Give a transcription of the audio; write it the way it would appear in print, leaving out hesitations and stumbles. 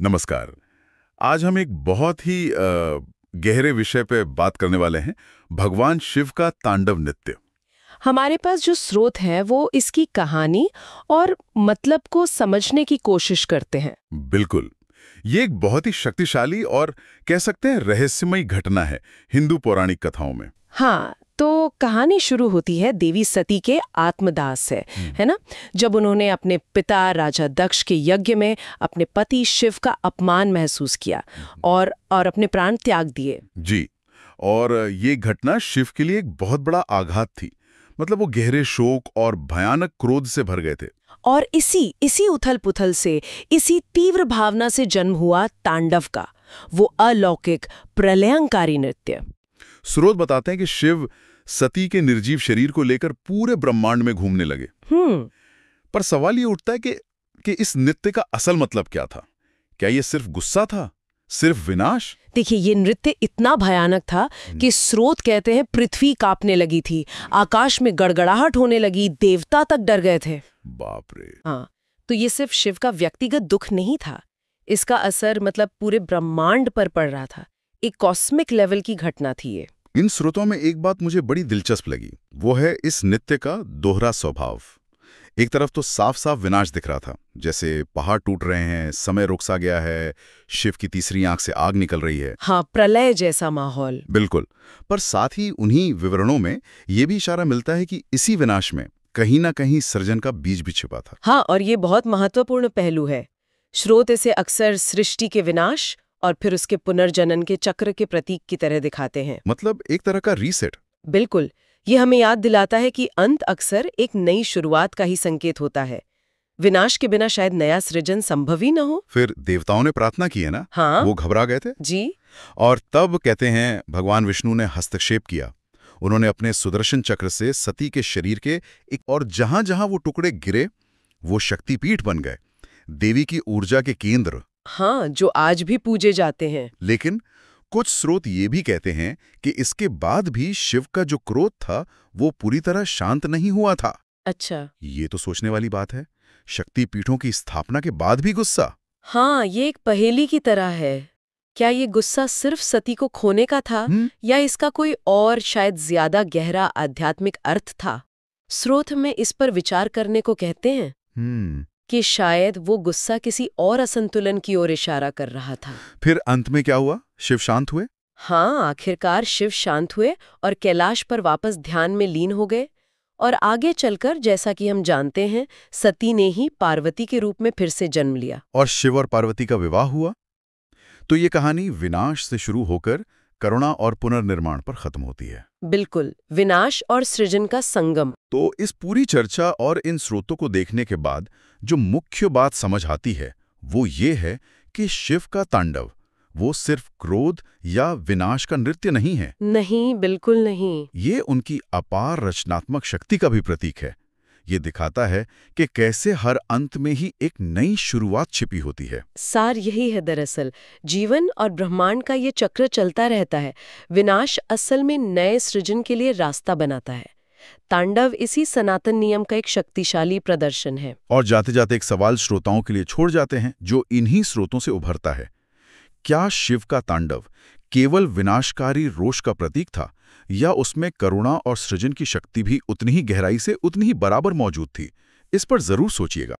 नमस्कार। आज हम एक बहुत ही गहरे विषय पे बात करने वाले हैं, भगवान शिव का तांडव नृत्य। हमारे पास जो स्रोत है वो इसकी कहानी और मतलब को समझने की कोशिश करते हैं। बिल्कुल। ये एक बहुत ही शक्तिशाली और कह सकते हैं रहस्यमयी घटना है हिंदू पौराणिक कथाओं में। हाँ, तो कहानी शुरू होती है देवी सती के आत्मदाह से, है ना? जब उन्होंने अपने पिता राजा दक्ष के यज्ञ में अपने पति शिव का अपमान महसूस किया और अपने प्राण त्याग दिए। जी। और ये घटना शिव के लिए एक बहुत बड़ा आघात थी। मतलब वो गहरे शोक और भयानक क्रोध से भर गए थे। और इसी उथल-पुथल से, इसी तीव्र भावना से जन्म हुआ तांडव का, वो अलौकिक प्रलयंकारी नृत्य। स्रोत बताते हैं कि शिव सती के निर्जीव शरीर को लेकर पूरे ब्रह्मांड में घूमने लगे। पर सवाल ये उठता है कि इस नृत्य का असल मतलब क्या था? क्या ये सिर्फ गुस्सा था? सिर्फ विनाश? देखिए, ये नृत्य इतना भयानक था कि स्रोत कहते हैं पृथ्वी कांपने लगी थी, आकाश में गड़गड़ाहट होने लगी, देवता तक डर गए थे। बाप रे। हाँ, तो ये सिर्फ शिव का व्यक्तिगत दुख नहीं था, इसका असर मतलब पूरे ब्रह्मांड पर पड़ रहा था। एक कॉस्मिक लेवल की घटना थी ये। इन स्रोतों में एक बात मुझे बड़ी दिलचस्प लगी, वो है इस नृत्य का दोहरा स्वभाव। एक तरफ तो साफ साफ विनाश दिख रहा था, जैसे पहाड़ टूट रहे हैं, समय रुक सा गया है, शिव की तीसरी आंख से आग निकल रही है। हाँ, प्रलय जैसा माहौल। बिल्कुल। पर साथ ही उन्हीं विवरणों में ये भी इशारा मिलता है कि इसी विनाश में कहीं ना कहीं सृजन का बीज भी छिपा था। हाँ, और ये बहुत महत्वपूर्ण पहलू है। स्रोत इसे अक्सर सृष्टि के विनाश और फिर उसके पुनर्जनन के चक्र के प्रतीक की तरह दिखाते हैं। मतलब एक तरह का रीसेट। बिल्कुल, ये हमें याद दिलाता है कि अंत अक्सर एक नई शुरुआत का ही संकेत होता है। विनाश के बिना शायद नया सृजन संभव ही न हो। फिर देवताओं ने प्रार्थना की है ना? हाँ, वो घबरा गए थे। जी। और तब कहते हैं भगवान विष्णु ने हस्तक्षेप किया। उन्होंने अपने सुदर्शन चक्र से सती के शरीर के और जहां जहां वो टुकड़े गिरे, वो शक्तिपीठ बन गए, देवी की ऊर्जा के केंद्र। हाँ, जो आज भी पूजे जाते हैं। लेकिन कुछ स्रोत ये भी कहते हैं कि इसके बाद भी शिव का जो क्रोध था वो पूरी तरह शांत नहीं हुआ था। अच्छा। ये तो सोचने वाली बात है। शक्तिपीठों की स्थापना के बाद भी गुस्सा। हाँ, ये एक पहेली की तरह है। क्या ये गुस्सा सिर्फ सती को खोने का था या इसका कोई और शायद ज्यादा गहरा आध्यात्मिक अर्थ था? स्रोत में इस पर विचार करने को कहते हैं कि शायद वो गुस्सा किसी और असंतुलन की ओर इशारा कर रहा था। फिर अंत में क्या हुआ? शिव शांत हुए? हाँ, आखिरकार शिव शांत हुए और कैलाश पर वापस ध्यान में लीन हो गए। और आगे चलकर, जैसा कि हम जानते हैं, सती ने ही पार्वती के रूप में फिर से जन्म लिया। और शिव और पार्वती का विवाह हुआ। तो ये कहानी विनाश से शुरू होकर करुणा और पुनर्निर्माण पर खत्म होती है। बिल्कुल, विनाश और सृजन का संगम। तो इस पूरी चर्चा और इन स्रोतों को देखने के बाद जो मुख्य बात समझ आती है वो ये है कि शिव का तांडव वो सिर्फ क्रोध या विनाश का नृत्य नहीं है। नहीं, बिल्कुल नहीं। ये उनकी अपार रचनात्मक शक्ति का भी प्रतीक है। ये दिखाता है कि कैसे हर अंत में ही एक नई शुरुआत छिपी होती है। सार यही है दरअसल। जीवन और ब्रह्मांड का ये चक्र चलता रहता है। विनाश असल में नए सृजन के लिए रास्ता बनाता है। तांडव इसी सनातन नियम का एक शक्तिशाली प्रदर्शन है। और जाते जाते एक सवाल श्रोताओं के लिए छोड़ जाते हैं जो इन्हीं स्रोतों से उभरता है। क्या शिव का तांडव केवल विनाशकारी रोष का प्रतीक था या उसमें करुणा और सृजन की शक्ति भी उतनी ही गहराई से, उतनी ही बराबर मौजूद थी? इस पर जरूर सोचिएगा।